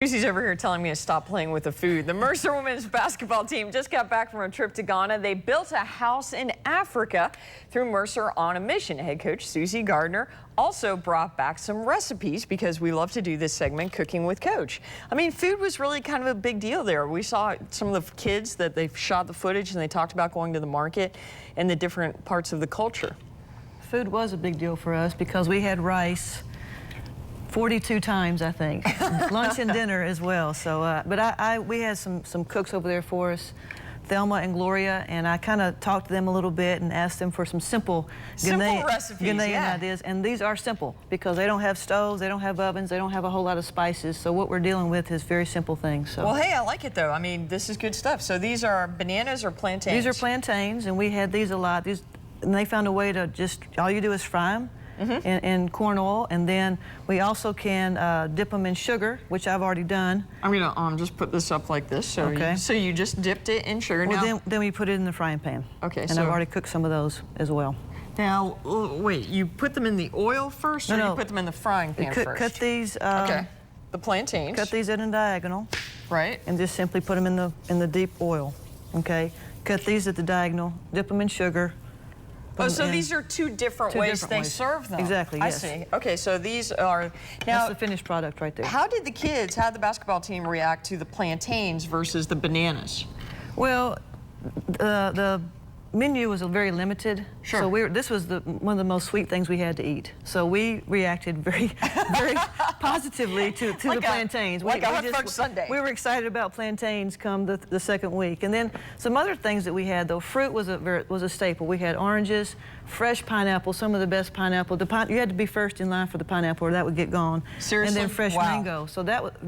Susie's over here telling me to stop playing with the food. The Mercer women's basketball team just got back from a trip to Ghana. They built a house in Africa through Mercer on a Mission. Head coach Susie Gardner also brought back some recipes because we love to do this segment, Cooking with Coach. I mean, food was really kind of a big deal there. We saw some of the kids that they shot the footage and they talked about going to the market and the different parts of the culture. Food was a big deal for us because we had rice 42 times, I think, lunch and dinner as well. So, but we had some cooks over there for us, Thelma and Gloria, and I kind of talked to them a little bit and asked them for some simple Ghanaian ideas. And these are simple because they don't have stoves, they don't have ovens, they don't have a whole lot of spices. So what we're dealing with is very simple things. So. Well, hey, I like it though. I mean, this is good stuff. So these are bananas or plantains? These are plantains, and we had these a lot. And they found a way to just, all you do is fry them. In corn oil, and then we also can dip them in sugar, which I've already done. I'm gonna just put this up like this. So okay. So you just dipped it in sugar. Well, now, then we put it in the frying pan. Okay. And I've already cooked some of those as well. Now, wait, you put them in the oil first, or you put them in the frying pan first? Cut these. Okay. The plantains. Cut these in a diagonal. Right. And just simply put them in the deep oil. Okay. Cut these at the diagonal. Dip them in sugar. Oh, so these are two different ways they serve them. Exactly, yes. I see. Okay, so these are... Now, that's the finished product right there. How did the basketball team react to the plantains versus the bananas? Well, the menu was very limited. Sure. So this was one of the most sweet things we had to eat. So we reacted very positively to the plantains. Like a hot fudge sundae. We were excited about plantains come the second week. And then some other things that we had, though. Fruit was a staple. We had oranges, fresh pineapple, some of the best pineapple. You had to be first in line for the pineapple or that would get gone. Seriously? And then fresh mango. So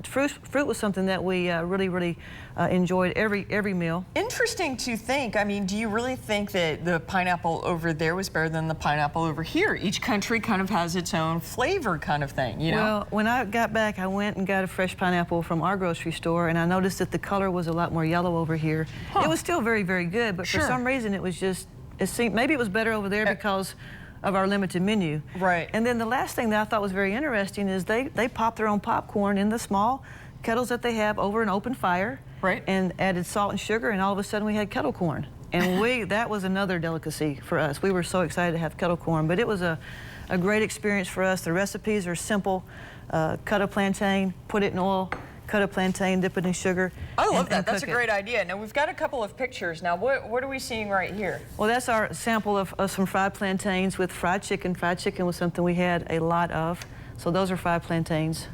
fruit was something that we really enjoyed every meal. Interesting to think. I mean, do you really think that the pineapple over there was better than the pineapple over here? Each country kind of has its own flavor kind of thing, you know? Well, when I got back, I went and got a fresh pineapple from our grocery store, and I noticed that the color was a lot more yellow over here. It was still very, very good, but for some reason it was just, it seemed, maybe it was better over there because of our limited menu. Right. And then the last thing that I thought was very interesting is they pop their own popcorn in the small kettles that they have over an open fire. Right. And added salt and sugar, and all of a sudden we had kettle corn. And that was another delicacy for us. We were so excited to have kettle corn, but it was a great experience for us. The recipes are simple. Cut a plantain, put it in oil, cut a plantain, dip it in sugar. I love that. That's a great idea. Now, we've got a couple of pictures. Now, what are we seeing right here? Well, that's our sample of some fried plantains with fried chicken. Fried chicken was something we had a lot of. So those are fried plantains.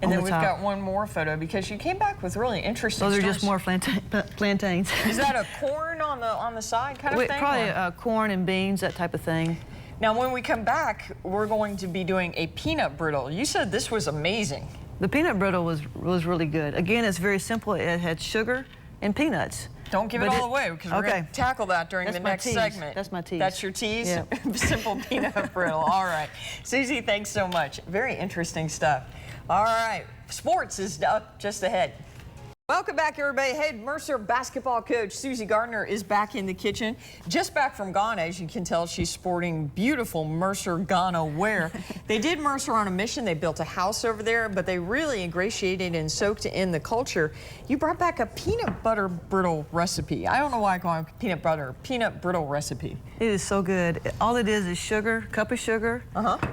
And then we've got one more photo because you came back with really interesting Those are stories. just more plantains. Is that a corn on the side kind of thing? Probably corn and beans, that type of thing. Now, when we come back, we're going to be doing a peanut brittle. You said this was amazing. The peanut brittle was really good. Again, it's very simple. It had sugar and peanuts. Don't give it all away because we're going to tackle that during the next segment. That's my tease. That's your tease? Yeah. Simple peanut brittle. All right. Susie, thanks so much. Very interesting stuff. All right. Sports is up just ahead. Welcome back, everybody. Hey, Mercer basketball coach Susie Gardner is back in the kitchen. Just back from Ghana. As you can tell, she's sporting beautiful Mercer Ghana wear. They did Mercer on a mission. They built a house over there, but they really ingratiated and soaked in the culture. You brought back a peanut butter brittle recipe. I don't know why I call it peanut brittle recipe. It is so good. All it is sugar, cup of sugar,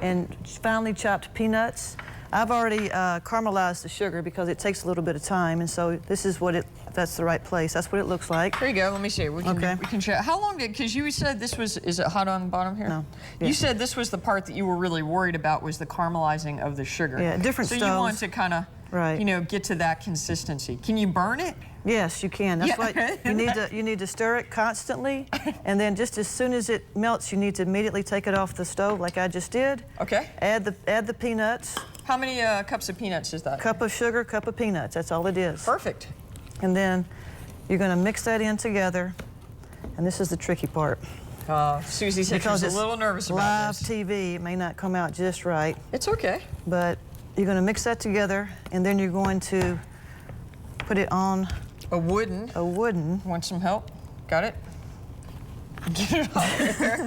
and finely chopped peanuts. I've already caramelized the sugar because it takes a little bit of time, and so this is what that's the right place. That's what it looks like. There you go. Let me see. We can show. How long because you said this was, is it hot on the bottom here? No. Yeah. You said this was the part that you were really worried about was the caramelizing of the sugar. Yeah, different stoves. So you want to kind of, you know, get to that consistency. Can you burn it? Yes, you can. That's what you need to stir it constantly, and then just as soon as it melts, you need to immediately take it off the stove like I just did. Okay. Add the peanuts. How many cups of peanuts is that? Cup of sugar, cup of peanuts. That's all it is. Perfect. And then you're going to mix that in together, and this is the tricky part. Susie said she's a little nervous about this. Live TV, it may not come out just right. It's okay. But you're going to mix that together, and then you're going to put it on a wooden. Want some help? Got it? Get it off there.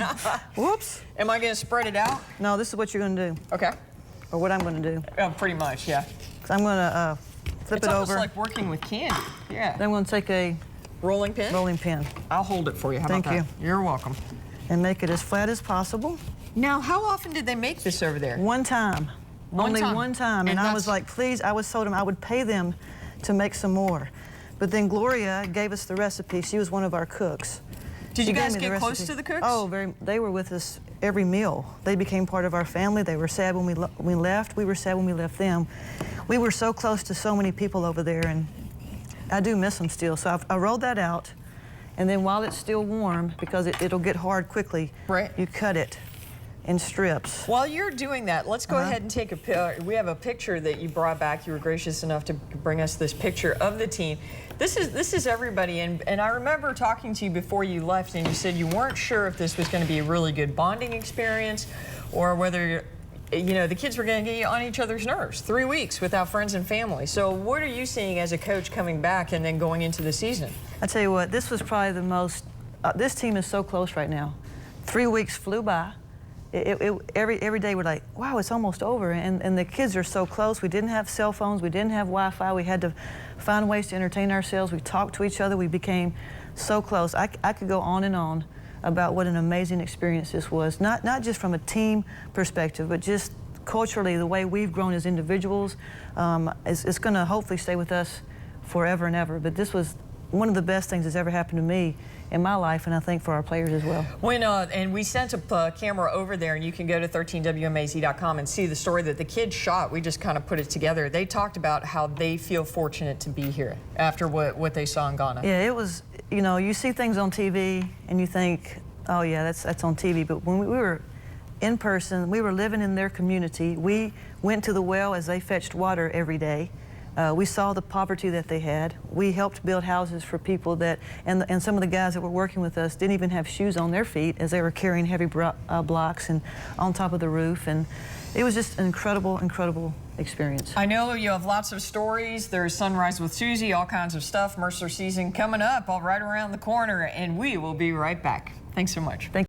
Whoops. Am I going to spread it out? No, this is what you're going to do. Okay. Or what I'm going to do. Pretty much, yeah. I'm going to flip it's it almost over. like working with candy. Yeah. Then we'll take a Rolling pin? rolling pin I'll hold it for you. How Thank about that? You're welcome. and make it as flat as possible. Now, how often did they make this over there? One time. Only one time. And I was like, please, I told them I would pay them to make some more. But then Gloria gave us the recipe. She was one of our cooks. Did She you gave guys me the get close recipe. to the cooks? Oh, they were with us every meal. They became part of our family. They were sad when we left. We were sad when we left them. We were so close to so many people over there, and I do miss them still. So I rolled that out, and then while it's still warm, because it'll get hard quickly, Right. you cut it in strips. While you're doing that, let's go ahead and take we have a picture that you brought back. You were gracious enough to bring us this picture of the team. This is everybody, and I remember talking to you before you left, and you said you weren't sure if this was going to be a really good bonding experience, or whether the kids were going to get on each other's nerves. 3 weeks without friends and family. So what are you seeing as a coach coming back and then going into the season? I tell you what, this was probably the most. This team is so close right now. 3 weeks flew by. Every day we're like, wow, it's almost over. And the kids are so close. We didn't have cell phones. We didn't have Wi-Fi. We had to find ways to entertain ourselves. We talked to each other. We became so close. I could go on and on about what an amazing experience this was. Not just from a team perspective, but just culturally, the way we've grown as individuals. It's going to hopefully stay with us forever and ever. But this was one of the best things that's ever happened to me in my life, and I think for our players as well. And we sent a camera over there, and you can go to 13WMAZ.com and see the story that the kids shot. We just kind of put it together. They talked about how they feel fortunate to be here after what they saw in Ghana. Yeah, it was, you see things on TV and you think, oh yeah, that's on TV. But when we were in person, we were living in their community. We went to the well as they fetched water every day. We saw the poverty that they had. We helped build houses for people and some of the guys that were working with us didn't even have shoes on their feet as they were carrying heavy blocks and on top of the roof. And it was just an incredible, incredible experience. I know you have lots of stories. There's Sunrise with Susie, all kinds of stuff. Mercer season coming up, all right around the corner, and we will be right back. Thanks so much. Thank you.